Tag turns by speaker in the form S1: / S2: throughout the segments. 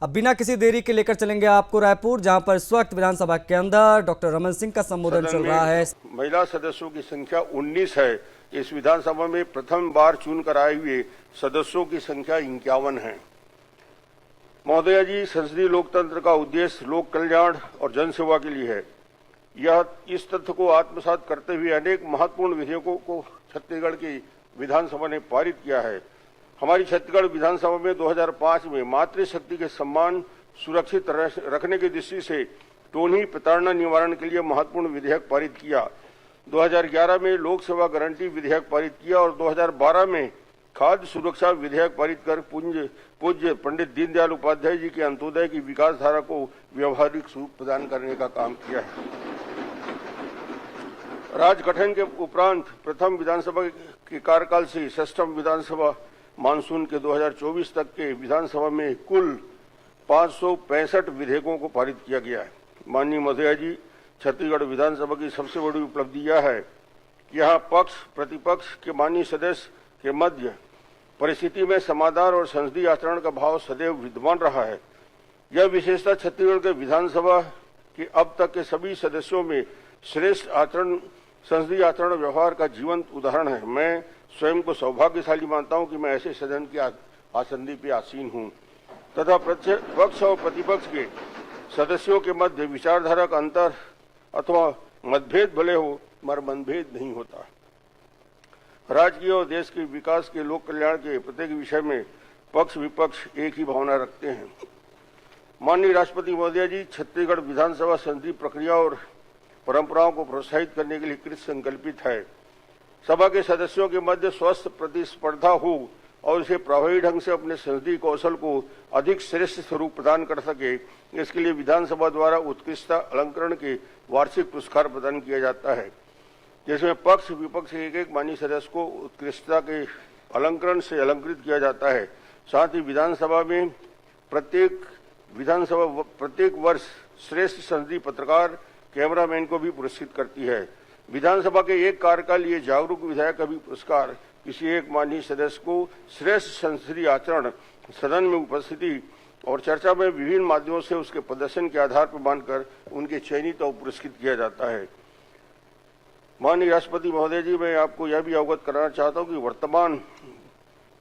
S1: अब बिना किसी देरी के लेकर चलेंगे आपको रायपुर, जहां पर इस वक्त विधानसभा के अंदर डॉक्टर रमन सिंह का संबोधन चल रहा है।
S2: महिला सदस्यों की संख्या 19 है। इस विधानसभा में प्रथम बार चुनकर आए हुए सदस्यों की संख्या 51 है। महोदया जी, संसदीय लोकतंत्र का उद्देश्य लोक कल्याण और जनसेवा के लिए है। यह इस तथ्य को आत्मसात करते हुए अनेक महत्वपूर्ण विधेयकों को छत्तीसगढ़ की विधानसभा ने पारित किया है। हमारी छत्तीसगढ़ विधानसभा में 2005 में मातृशक्ति के सम्मान सुरक्षित रखने की दृष्टि से टोनी प्रताड़ना निवारण के लिए महत्वपूर्ण विधेयक पारित किया। 2011 में लोक सेवा गारंटी विधेयक पारित किया और 2012 में खाद्य सुरक्षा विधेयक पारित कर पूज्य पंडित दीनदयाल उपाध्याय जी के अंत्योदय की विकास धारा को व्यवहारिक स्वरूप प्रदान करने का काम किया है। राज्य गठन के उपरांत प्रथम विधानसभा के कार्यकाल से षष्ठम विधानसभा मानसून के 2024 तक के विधानसभा में कुल 565 विधेयकों को पारित किया गया है। माननीय महोदया जी, छत्तीसगढ़ विधानसभा की सबसे बड़ी उपलब्धि यह है कि यहाँ पक्ष प्रतिपक्ष के माननीय सदस्य के मध्य परिस्थिति में समाधान और संसदीय आचरण का भाव सदैव विद्यमान रहा है। यह विशेषता छत्तीसगढ़ के विधानसभा के अब तक के सभी सदस्यों में श्रेष्ठ आचरण संसदीय आचरण व्यवहार का जीवंत उदाहरण है। मैं स्वयं को सौभाग्यशाली मानता हूं कि मैं ऐसे सदन की आसंदी पे आसीन हूं तथा पक्ष और प्रतिपक्ष के सदस्यों के मध्य विचारधारा का अंतर अथवा मतभेद भले हो मगर मनभेद नहीं होता। राज्य की और देश के विकास के लोक कल्याण के प्रत्येक विषय में पक्ष विपक्ष एक ही भावना रखते हैं। माननीय राष्ट्रपति महोदय जी, छत्तीसगढ़ विधानसभा संसदीय प्रक्रिया और परंपराओं को प्रोत्साहित करने के लिए कृत संकल्पित है। सभा के सदस्यों के मध्य स्वस्थ प्रतिस्पर्धा हो और इसे प्रभावी ढंग से अपने संसदीय कौशल को अधिक श्रेष्ठ स्वरूप प्रदान कर सके, इसके लिए विधानसभा द्वारा उत्कृष्टता अलंकरण के वार्षिक पुरस्कार प्रदान किया जाता है, जिसमें पक्ष विपक्ष के एक माननीय सदस्य को उत्कृष्टता के अलंकरण से अलंकृत किया जाता है। साथ ही विधानसभा में प्रत्येक वर्ष श्रेष्ठ संसदीय पत्रकार कैमरामैन को भी पुरस्कृत करती है। विधानसभा के एक कार्यकाल ये जागरूक विधायक का भी पुरस्कार किसी एक माननीय सदस्य को श्रेष्ठ संसदीय आचरण, सदन में उपस्थिति और चर्चा में विभिन्न माध्यमों से उसके प्रदर्शन के आधार पर मानकर उनके चयनित और पुरस्कृत किया जाता है। माननीय राष्ट्रपति महोदय जी, मैं आपको यह भी अवगत कराना चाहता हूं कि वर्तमान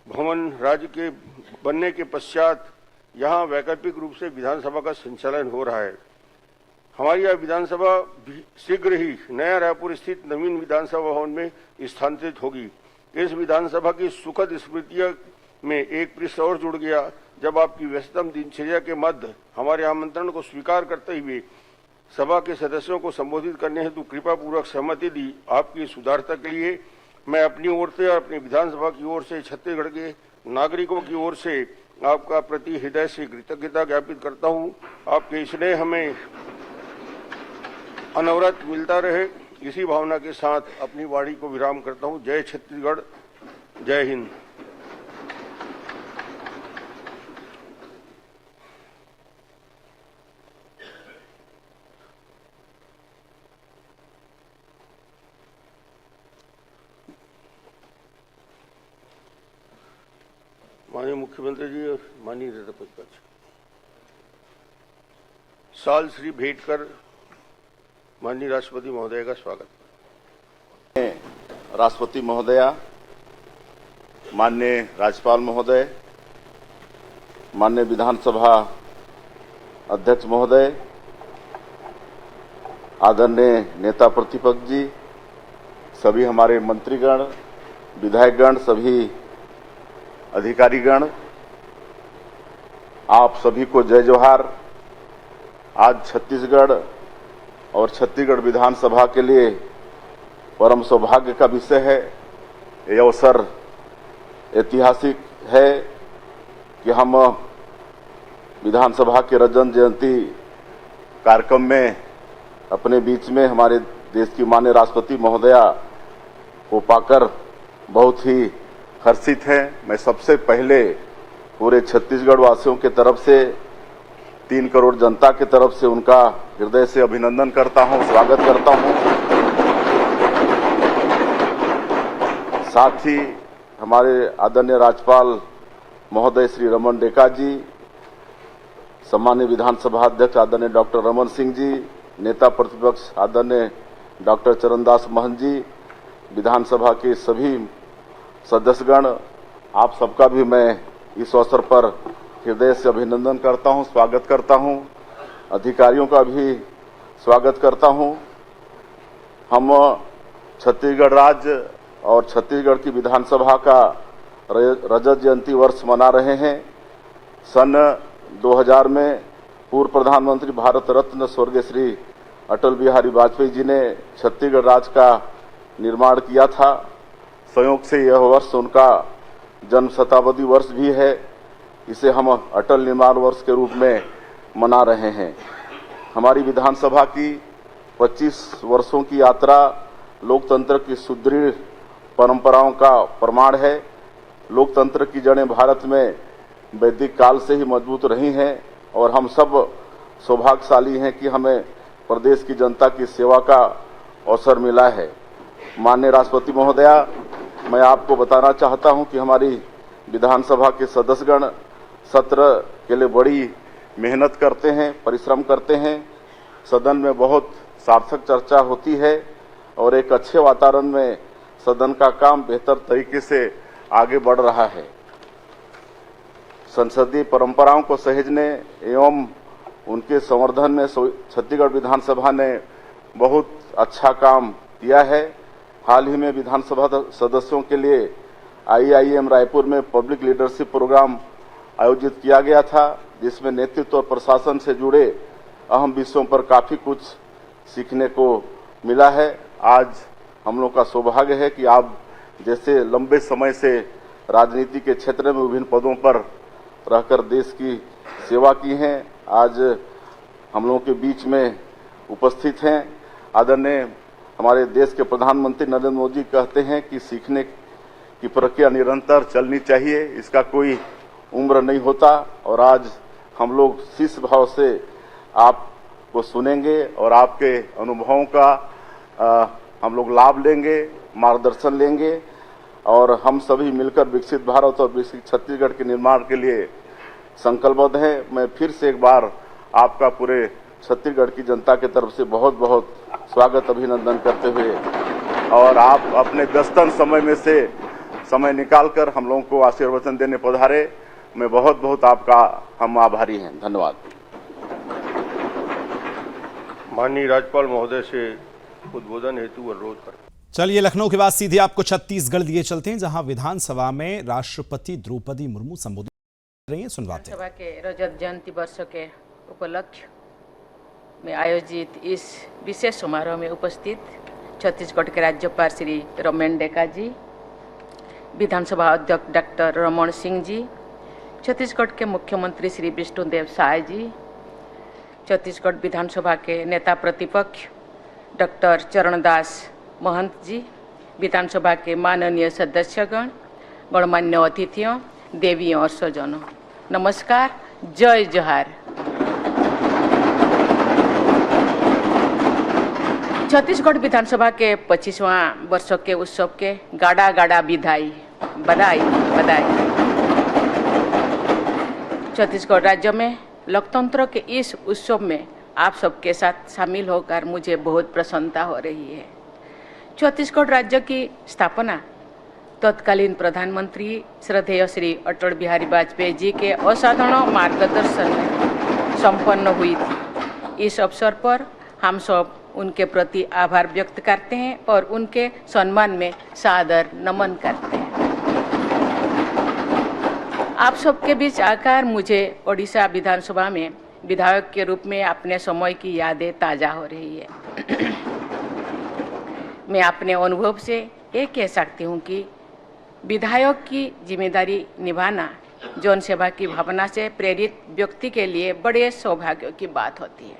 S2: भवन राज्य के बनने के पश्चात यहाँ वैकल्पिक रूप से विधानसभा का संचालन हो रहा है। हमारी यह विधानसभा शीघ्र ही नया रायपुर स्थित नवीन विधानसभा भवन में स्थानांतरित होगी। इस विधानसभा की सुखद स्मृतियों में एक पृष्ठ और जुड़ गया जब आपकी व्यस्तम दिनचर्या के मध्य हमारे आमंत्रण को स्वीकार करते हुए सभा के सदस्यों को संबोधित करने हेतु कृपा पूर्वक सहमति दी। आपकी सुधारता के लिए मैं अपनी ओर से और अपनी विधानसभा की ओर से छत्तीसगढ़ के नागरिकों की ओर से आपका प्रति हृदय से कृतज्ञता ज्ञापित करता हूँ। आपके स्नेह हमें अनवरत मिलता रहे, इसी भावना के साथ अपनी वाणी को विराम करता हूँ। जय छत्तीसगढ़, जय हिंद। माननीय मुख्यमंत्री जी और माननीय नेता प्रतिपक्ष, साल श्री भेंट कर माननीय राष्ट्रपति महोदय का स्वागत।
S3: राष्ट्रपति महोदया, माननीय राज्यपाल महोदय, माननीय विधानसभा अध्यक्ष महोदय, आदरणीय नेता प्रतिपक्ष जी, सभी हमारे मंत्रीगण, विधायकगण, सभी अधिकारीगण, आप सभी को जय जोहार। आज छत्तीसगढ़ और छत्तीसगढ़ विधानसभा के लिए परम सौभाग्य का विषय है। यह अवसर ऐतिहासिक है कि हम विधानसभा के रजत जयंती कार्यक्रम में अपने बीच में हमारे देश की माननीय राष्ट्रपति महोदया को पाकर बहुत ही हर्षित हैं। मैं सबसे पहले पूरे छत्तीसगढ़ वासियों के तरफ से 3 करोड़ जनता के तरफ से उनका हृदय से अभिनंदन करता हूं, स्वागत करता हूं। साथ ही हमारे आदरणीय राज्यपाल महोदय श्री रमन डेका जी, सम्मानीय विधानसभा अध्यक्ष आदरणीय डॉक्टर रमन सिंह जी, नेता प्रतिपक्ष आदरणीय डॉक्टर चरणदास महंत जी, विधानसभा के सभी सदस्यगण, आप सबका भी मैं इस अवसर पर हृदय से अभिनंदन करता हूं, स्वागत करता हूं। अधिकारियों का भी स्वागत करता हूं। हम छत्तीसगढ़ राज्य और छत्तीसगढ़ की विधानसभा का रजत जयंती वर्ष मना रहे हैं। सन 2000 में पूर्व प्रधानमंत्री भारत रत्न स्वर्गीय श्री अटल बिहारी वाजपेयी जी ने छत्तीसगढ़ राज्य का निर्माण किया था। संयोग से यह वर्ष उनका जन्म शताब्दी वर्ष भी है। इसे हम अटल निर्माण वर्ष के रूप में मना रहे हैं। हमारी विधानसभा की 25 वर्षों की यात्रा लोकतंत्र की सुदृढ़ परंपराओं का प्रमाण है। लोकतंत्र की जड़ें भारत में वैदिक काल से ही मजबूत रही हैं और हम सब सौभाग्यशाली हैं कि हमें प्रदेश की जनता की सेवा का अवसर मिला है। माननीय राष्ट्रपति महोदया, मैं आपको बताना चाहता हूं कि हमारी विधानसभा के सदस्यगण सत्र के लिए बड़ी मेहनत करते हैं, परिश्रम करते हैं। सदन में बहुत सार्थक चर्चा होती है और एक अच्छे वातावरण में सदन का काम बेहतर तरीके से आगे बढ़ रहा है। संसदीय परंपराओं को सहेजने एवं उनके संवर्धन में छत्तीसगढ़ विधानसभा ने बहुत अच्छा काम किया है। हाल ही में विधानसभा सदस्यों के लिए IIM रायपुर में पब्लिक लीडरशिप प्रोग्राम आयोजित किया गया था, जिसमें नेतृत्व और प्रशासन से जुड़े अहम विषयों पर काफी कुछ सीखने को मिला है। आज हम लोग का सौभाग्य है कि आप जैसे लंबे समय से राजनीति के क्षेत्र में विभिन्न पदों पर रहकर देश की सेवा की हैं, आज हम लोगों के बीच में उपस्थित हैं। आदरणीय हमारे देश के प्रधानमंत्री नरेंद्र मोदी जी कहते हैं कि सीखने की प्रक्रिया निरंतर चलनी चाहिए, इसका कोई उम्र नहीं होता। और आज हम लोग शिष्य भाव से आपको सुनेंगे और आपके अनुभवों का हम लोग लाभ लेंगे, मार्गदर्शन लेंगे और हम सभी मिलकर विकसित भारत और विकसित छत्तीसगढ़ के निर्माण के लिए संकल्पबद्ध हैं। मैं फिर से एक बार आपका पूरे छत्तीसगढ़ की जनता की तरफ से बहुत बहुत स्वागत अभिनंदन करते हुए और आप अपने व्यस्तन समय में से समय निकालकर हम लोगों को आशीर्वचन देने पधारे, मैं बहुत बहुत आपका हम आभारी हैं। धन्यवाद।
S2: माननीय राज्यपाल महोदय से उद्बोधन हेतु अनुरोध करते हैं।
S4: चलिए लखनऊ के बाद सीधे आपको छत्तीसगढ़ लिए चलते हैं, जहां विधानसभा में राष्ट्रपति द्रौपदी मुर्मू संबोधित कर रही हैं। सुनवाते हैं।
S5: विधानसभा के रजत जयंती वर्ष के उपलक्ष्य में आयोजित इस विशेष समारोह में उपस्थित छत्तीसगढ़ के राज्यपाल श्री रमेन डेका जी, विधानसभा अध्यक्ष डॉक्टर रमन सिंह जी, छत्तीसगढ़ के मुख्यमंत्री श्री विष्णुदेव साय जी, छत्तीसगढ़ विधानसभा के नेता प्रतिपक्ष डॉक्टर चरणदास महंत जी, विधानसभा के माननीय सदस्यगण, गणमान्य अतिथियों, देवियों और स्वजनों, नमस्कार, जय जोहार। छत्तीसगढ़ विधानसभा के 25वां वर्ष के उत्सव के गाड़ा गाड़ा बधाई बधाई बधाई। छत्तीसगढ़ राज्य में लोकतंत्र के इस उत्सव में आप सबके साथ शामिल होकर मुझे बहुत प्रसन्नता हो रही है। छत्तीसगढ़ राज्य की स्थापना तत्कालीन प्रधानमंत्री श्रद्धेय श्री अटल बिहारी वाजपेयी जी के असाधारण मार्गदर्शन में संपन्न हुई थी। इस अवसर पर हम सब उनके प्रति आभार व्यक्त करते हैं और उनके सम्मान में सादर नमन करते हैं। आप सबके बीच आकर मुझे ओडिशा विधानसभा में विधायक के रूप में अपने समय की यादें ताज़ा हो रही है। मैं अपने अनुभव से ये कह सकती हूँ कि विधायक की जिम्मेदारी निभाना जन सेवा की भावना से प्रेरित व्यक्ति के लिए बड़े सौभाग्य की बात होती है।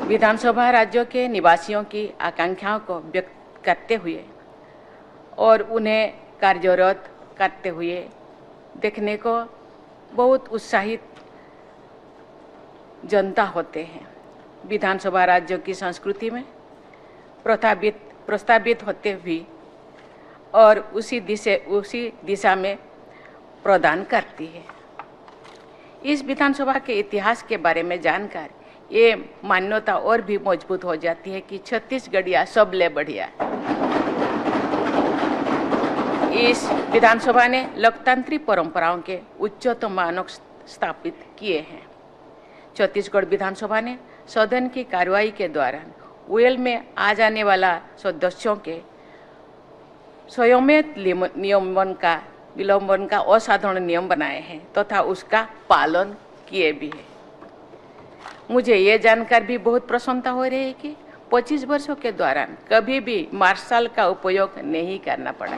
S5: विधानसभा राज्यों के निवासियों की आकांक्षाओं को व्यक्त करते हुए और उन्हें कार्यरत करते हुए देखने को बहुत उत्साहित जनता होते हैं। विधानसभा राज्यों की संस्कृति में प्रस्तावित होते हुए और उसी दिशा में प्रदान करती है। इस विधानसभा के इतिहास के बारे में जानकर ये मान्यता और भी मजबूत हो जाती है कि छत्तीसगढ़िया सब ले बढ़िया। इस विधानसभा ने लोकतांत्रिक परंपराओं के उच्चतम मानक स्थापित किए हैं। छत्तीसगढ़ विधानसभा ने सदन की कार्रवाई के दौरान वेल में आ जाने वाला सदस्यों के संयमित विलंबन का असाधारण नियम बनाए हैं तथा उसका पालन किए भी है। मुझे ये जानकर भी बहुत प्रसन्नता हो रही है कि 25 वर्षों के दौरान कभी भी मार्शल का उपयोग नहीं करना पड़ा।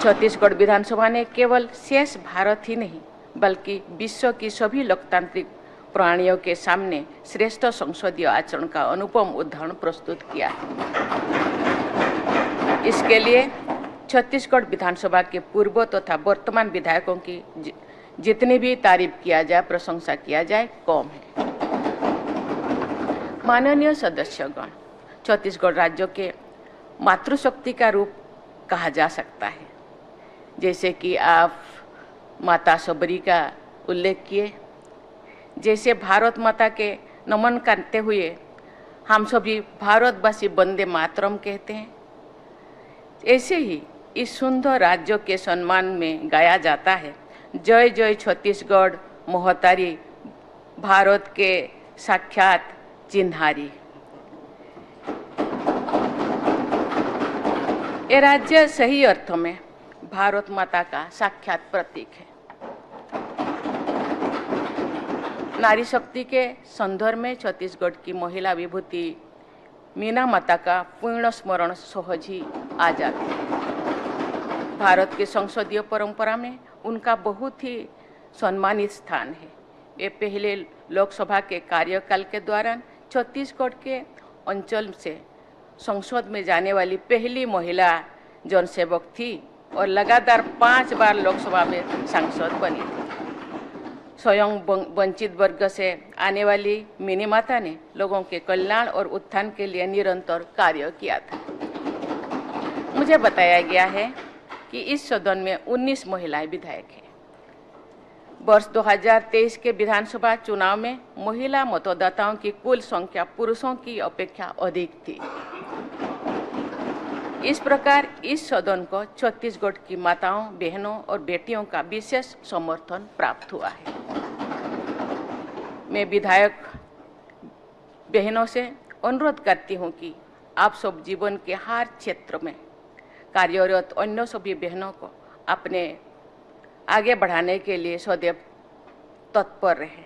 S5: छत्तीसगढ़ विधानसभा ने केवल शेष भारत ही नहीं बल्कि विश्व की सभी लोकतांत्रिक प्राणियों के सामने श्रेष्ठ संसदीय आचरण का अनुपम उदाहरण प्रस्तुत किया है। इसके लिए छत्तीसगढ़ विधानसभा के पूर्व तथा वर्तमान विधायकों की जितनी भी तारीफ किया जाए, प्रशंसा किया जाए, कम है। माननीय सदस्यगण, छत्तीसगढ़ राज्य के मातृशक्ति का रूप कहा जा सकता है। जैसे कि आप माता शबरी का उल्लेख किए, जैसे भारत माता के नमन करते हुए हम सभी भारतवासी वंदे मातरम कहते हैं, ऐसे ही इस सुंदर राज्य के सम्मान में गाया जाता है जय जय छत्तीसगढ़ मोहतारी भारत के साक्षात चिन्हारी। ये राज्य सही अर्थों में भारत माता का साक्षात प्रतीक है। नारी शक्ति के संदर्भ में छत्तीसगढ़ की महिला विभूति मीना माता का पूर्ण स्मरण सहज ही आ जाता है। भारत के संसदीय परंपरा में उनका बहुत ही सम्मानित स्थान है। वे पहले लोकसभा के कार्यकाल के दौरान छत्तीसगढ़ के अंचल से संसद में जाने वाली पहली महिला जनसेवक थी और लगातार 5 बार लोकसभा में सांसद बनी थी। स्वयं वंचित वर्ग से आने वाली मिनी माता ने लोगों के कल्याण और उत्थान के लिए निरंतर कार्य किया था। मुझे बताया गया है कि इस सदन में 19 महिलाएं विधायक हैं। वर्ष 2023 के विधानसभा चुनाव में महिला मतदाताओं की कुल संख्या पुरुषों की अपेक्षा अधिक थी। इस प्रकार इस सदन को छत्तीसगढ़ की माताओं, बहनों और बेटियों का विशेष समर्थन प्राप्त हुआ है। मैं विधायक बहनों से अनुरोध करती हूं कि आप सब जीवन के हर क्षेत्र में कार्यरत अन्य सभी बहनों को अपने आगे बढ़ाने के लिए सदैव तत्पर रहें।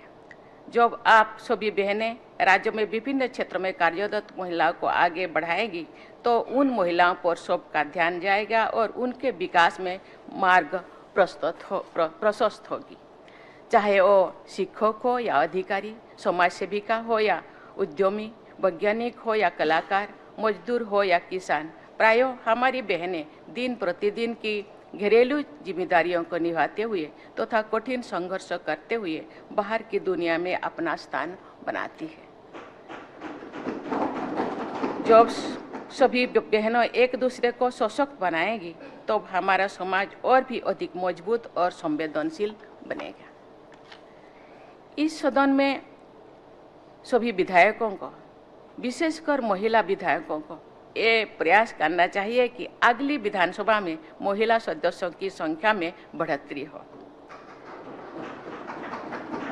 S5: जब आप सभी बहनें राज्य में विभिन्न क्षेत्रों में कार्यरत महिलाओं को आगे बढ़ाएगी तो उन महिलाओं पर सबका ध्यान जाएगा और उनके विकास में मार्ग प्रशस्त होगी। चाहे वो शिक्षक हो या अधिकारी, समाज सेविका हो या उद्यमी, वैज्ञानिक हो या कलाकार, मजदूर हो या किसान, प्रायः हमारी बहनें दिन प्रतिदिन की घरेलू जिम्मेदारियों को निभाते हुए तथा कठिन संघर्ष करते हुए बाहर की दुनिया में अपना स्थान बनाती है। जब सभी बहनों एक दूसरे को सशक्त बनाएगी तो हमारा समाज और भी अधिक मजबूत और संवेदनशील बनेगा। इस सदन में सभी विधायकों को, विशेषकर महिला विधायकों को ये प्रयास करना चाहिए कि अगली विधानसभा में महिला सदस्यों की संख्या में बढ़ोतरी हो।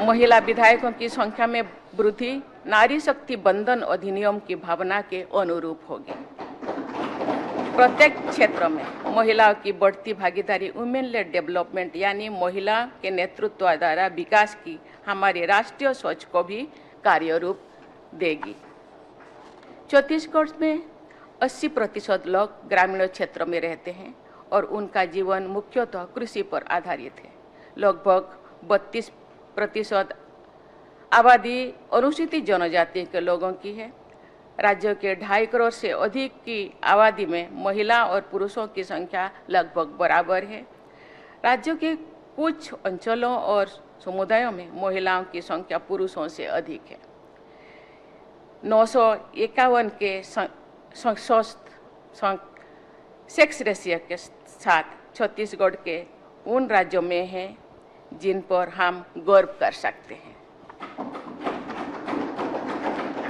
S5: महिला विधायकों की संख्या में वृद्धि नारी शक्ति बंधन अधिनियम की भावना के अनुरूप होगी। प्रत्येक क्षेत्र में महिलाओं की बढ़ती भागीदारी वुमेन लेड डेवलपमेंट यानी महिला के नेतृत्व द्वारा विकास की हमारे राष्ट्रीय सोच को भी कार्यरूप देगी। छत्तीसगढ़ में 80% लोग ग्रामीण क्षेत्र में रहते हैं और उनका जीवन मुख्यतः कृषि पर आधारित है। लगभग 32% आबादी अनुसूचित जनजाति के लोगों की है। राज्य के 2.5 करोड़ से अधिक की आबादी में महिला और पुरुषों की संख्या लगभग बराबर है। राज्य के कुछ अंचलों और समुदायों में महिलाओं की संख्या पुरुषों से अधिक है। 951 के सेक्स रेशियो के साथ छत्तीसगढ़ के उन राज्यों में है जिन पर हम गर्व कर सकते हैं।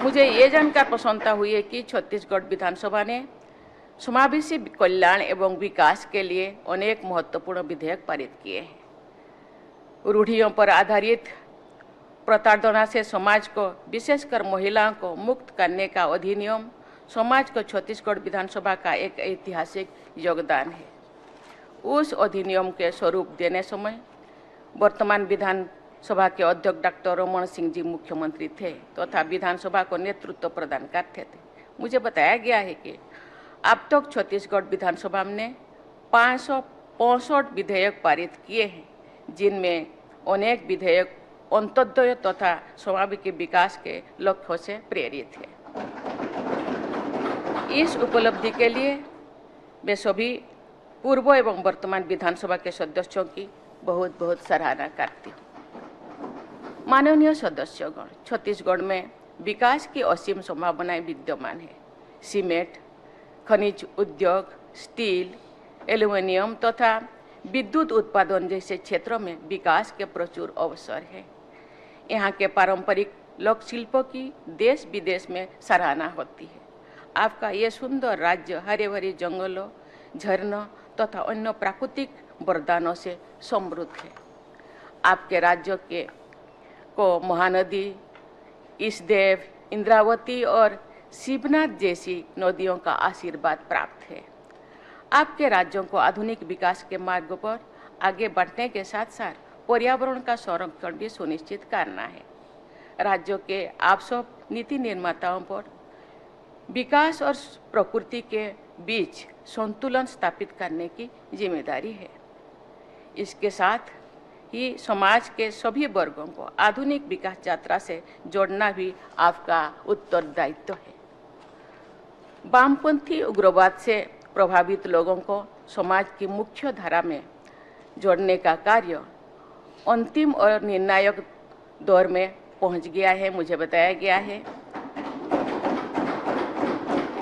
S5: मुझे ये जानकर प्रसन्नता हुई है कि छत्तीसगढ़ विधानसभा ने समावेशी कल्याण एवं विकास के लिए अनेक महत्वपूर्ण विधेयक पारित किए हैं। रूढ़ियों पर आधारित प्रताड़ना से समाज को, विशेषकर महिलाओं को मुक्त करने का अधिनियम समाज को छत्तीसगढ़ विधानसभा का एक ऐतिहासिक योगदान है। उस अधिनियम के स्वरूप देने समय वर्तमान विधानसभा के अध्यक्ष डॉक्टर रमन सिंह जी मुख्यमंत्री थे तथा विधानसभा को नेतृत्व प्रदान करते थे। मुझे बताया गया है कि अब तक छत्तीसगढ़ विधानसभा ने 565 विधेयक पारित किए हैं, जिनमें अनेक विधेयक अंत्योदय तथा समाज के विकास के लक्ष्यों से प्रेरित है। इस उपलब्धि के लिए मैं सभी पूर्व एवं वर्तमान विधानसभा के सदस्यों की बहुत बहुत सराहना करती हूँ। माननीय सदस्यगण, छत्तीसगढ़ में विकास की असीम संभावनाएं विद्यमान है। सीमेंट, खनिज उद्योग, स्टील, एल्युमिनियम तथा विद्युत उत्पादन जैसे क्षेत्रों में विकास के प्रचुर अवसर हैं। यहाँ के पारंपरिक लोक शिल्पों की देश विदेश में सराहना होती है। आपका ये सुंदर राज्य हरे भरे जंगलों, झरनों तथा अन्य प्राकृतिक वरदानों से समृद्ध है। आपके राज्य को महानदी, ईसदेव, इंद्रावती और शिवनाथ जैसी नदियों का आशीर्वाद प्राप्त है। आपके राज्यों को आधुनिक विकास के मार्ग पर आगे बढ़ने के साथ साथ पर्यावरण का संरक्षण भी सुनिश्चित करना है। राज्यों के आप सब नीति निर्माताओं पर विकास और प्रकृति के बीच संतुलन स्थापित करने की जिम्मेदारी है। इसके साथ ही समाज के सभी वर्गों को आधुनिक विकास यात्रा से जोड़ना भी आपका उत्तरदायित्व है। वामपंथी उग्रवाद से प्रभावित लोगों को समाज की मुख्य धारा में जोड़ने का कार्य अंतिम और निर्णायक दौर में पहुंच गया है। मुझे बताया गया है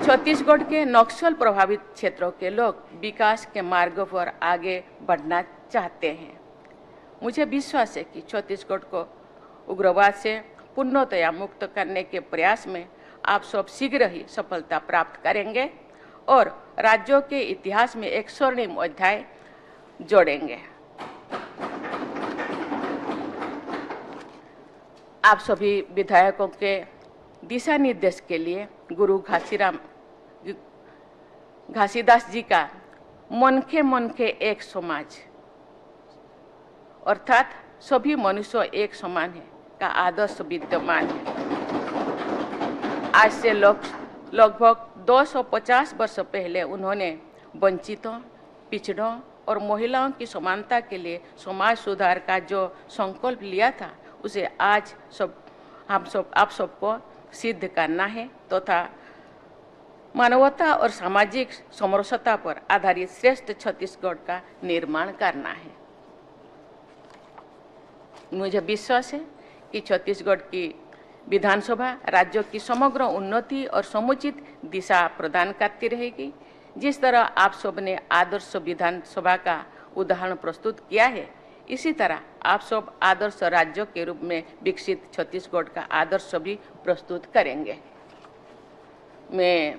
S5: छत्तीसगढ़ के नक्सल प्रभावित क्षेत्रों के लोग विकास के मार्ग पर आगे बढ़ना चाहते हैं। मुझे विश्वास है कि छत्तीसगढ़ को उग्रवाद से पूर्णतया मुक्त करने के प्रयास में आप सब शीघ्र ही सफलता प्राप्त करेंगे और राज्यों के इतिहास में एक स्वर्णिम अध्याय जोड़ेंगे। आप सभी विधायकों के दिशा निर्देश के लिए गुरु घासीदास जी का मन के एक समाज अर्थात सभी मनुष्य एक समान है का आदर्श विद्यमान है। आज से लगभग 250 वर्ष पहले उन्होंने वंचितों, पिछड़ों और महिलाओं की समानता के लिए समाज सुधार का जो संकल्प लिया था, उसे आज आप सबको सिद्ध करना है तथा मानवता और सामाजिक समरसता पर आधारित श्रेष्ठ छत्तीसगढ़ का निर्माण करना है। मुझे विश्वास है कि छत्तीसगढ़ की विधानसभा राज्य की समग्र उन्नति और समुचित दिशा प्रदान करती रहेगी। जिस तरह आप सब ने आदर्श विधानसभा का उदाहरण प्रस्तुत किया है, इसी तरह आप सब आदर्श राज्य के रूप में विकसित छत्तीसगढ़ का आदर्श भी प्रस्तुत करेंगे। मैं